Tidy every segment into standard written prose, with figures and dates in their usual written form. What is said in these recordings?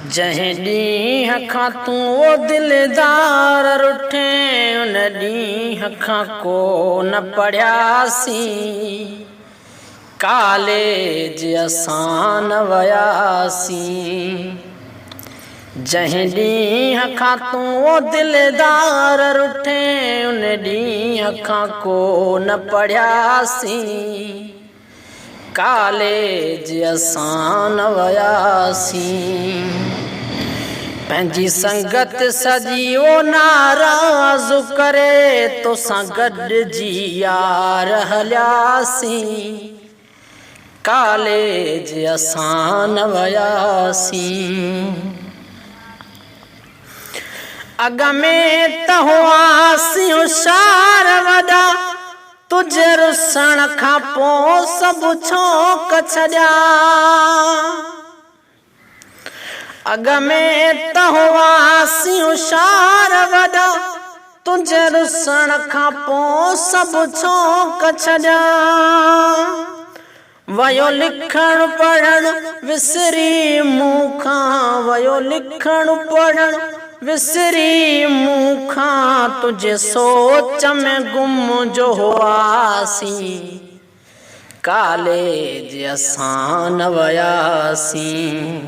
जहीं ॾींहं खां तूं वो दिलदार रुठे उन ॾींहं खां को न पढ़ियासीं, कॉलेज असां न वयासीं। जहीं ॾींहं खां तूं वो दिलदार रुठे उन ॾींहं खां को न पढ़ियासीं, कॉलेज असां न वयासीं। पंहिंजी संगत सजी वो नाराज़ करे तोसां गॾिजी यार हलियासीं, कॉलेज असां न वयासीं। अॻ में त हुआसीं होशियार वॾा, तुझे रुसण खां पोइ सभु छौंक छॾिया। अॻ में त हुआसीं होशियार वॾा, तुझे रुसण खां पोइ सभु छौंक छॾिया। वयो लिखण पढ़ण विसरी मूंखां, वयो लिखण पढ़ण विसरी मूंखां, तुझे सोच में गुम जो हुआसीं, कॉलेज असां न वयासीं।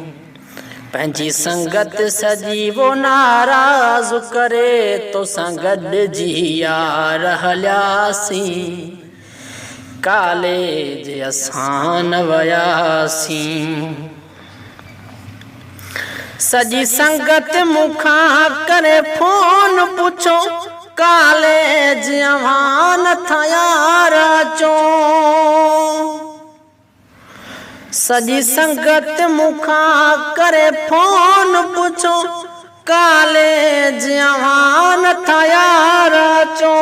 पंहिंजी संगत सजी वो नाराज़ करे तोसां गॾिजी यार हलियासीं, कॉलेज असां न वयासीं। सॼी संगत मूंखां करे फोन पुछो, कॉलेज अवां नथा यार अचो। सॼी संगत मूंखां करे फोन पुछो, कॉलेज अवां नथा यार अचो।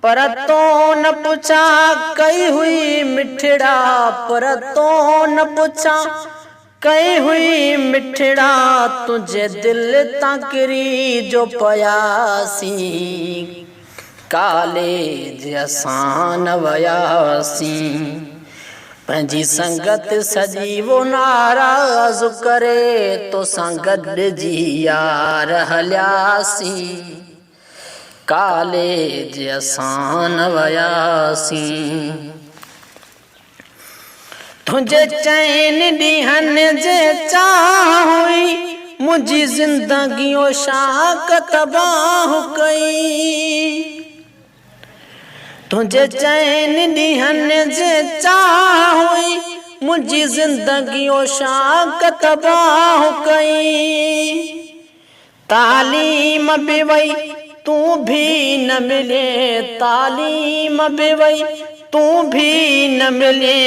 पर तो न पुछा कई हुई मिठड़ा, पर तो न पुछा कई हुई मिठड़ा, तुझे दिल तां किरी जो पयासीं, कॉलेज असां न वयासीं। पंहिंजी संगत सजी वो नाराज़ करे तोसां गॾिजी यार हलियासीं, कॉलेज असां न वयासीं। तुझे चैन ॾींहंनि जे चाह हुई, मुंहिंजी ज़िंदगी ओ शाक तबाह कई। तुझे चैन ॾींहंनि जे चाह हुई, मुंहिंजी ज़िंदगी ओ शाक तबाह कई। तालीम बि वई तूं भी न मिले, तालीम बि वई तूं भी न मिले,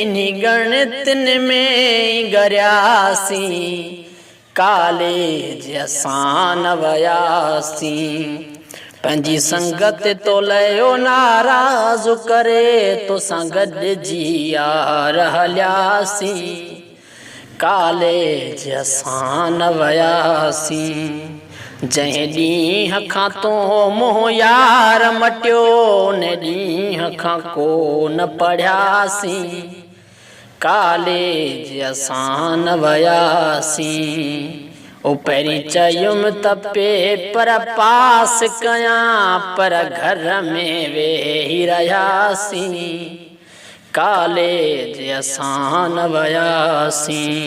इन्हीं गणितनि में गरियासीं, कॉलेज असां न वयासीं। पंहिंजी संगत तो लयो नाराज़ करे तोसां गॾिजी यार हलियासीं, कॉलेज असां न वयासीं। जंहिं ॾींहं खां तो मोह यार मटियो उन ॾींहं खां को न पढ़ियासीं, कॉलेज असां न वयासीं। ओ पहिरीं चयुमि त पेपर पास कयां, पर घर में वेही रहियासीं, कॉलेज असां न वयासीं।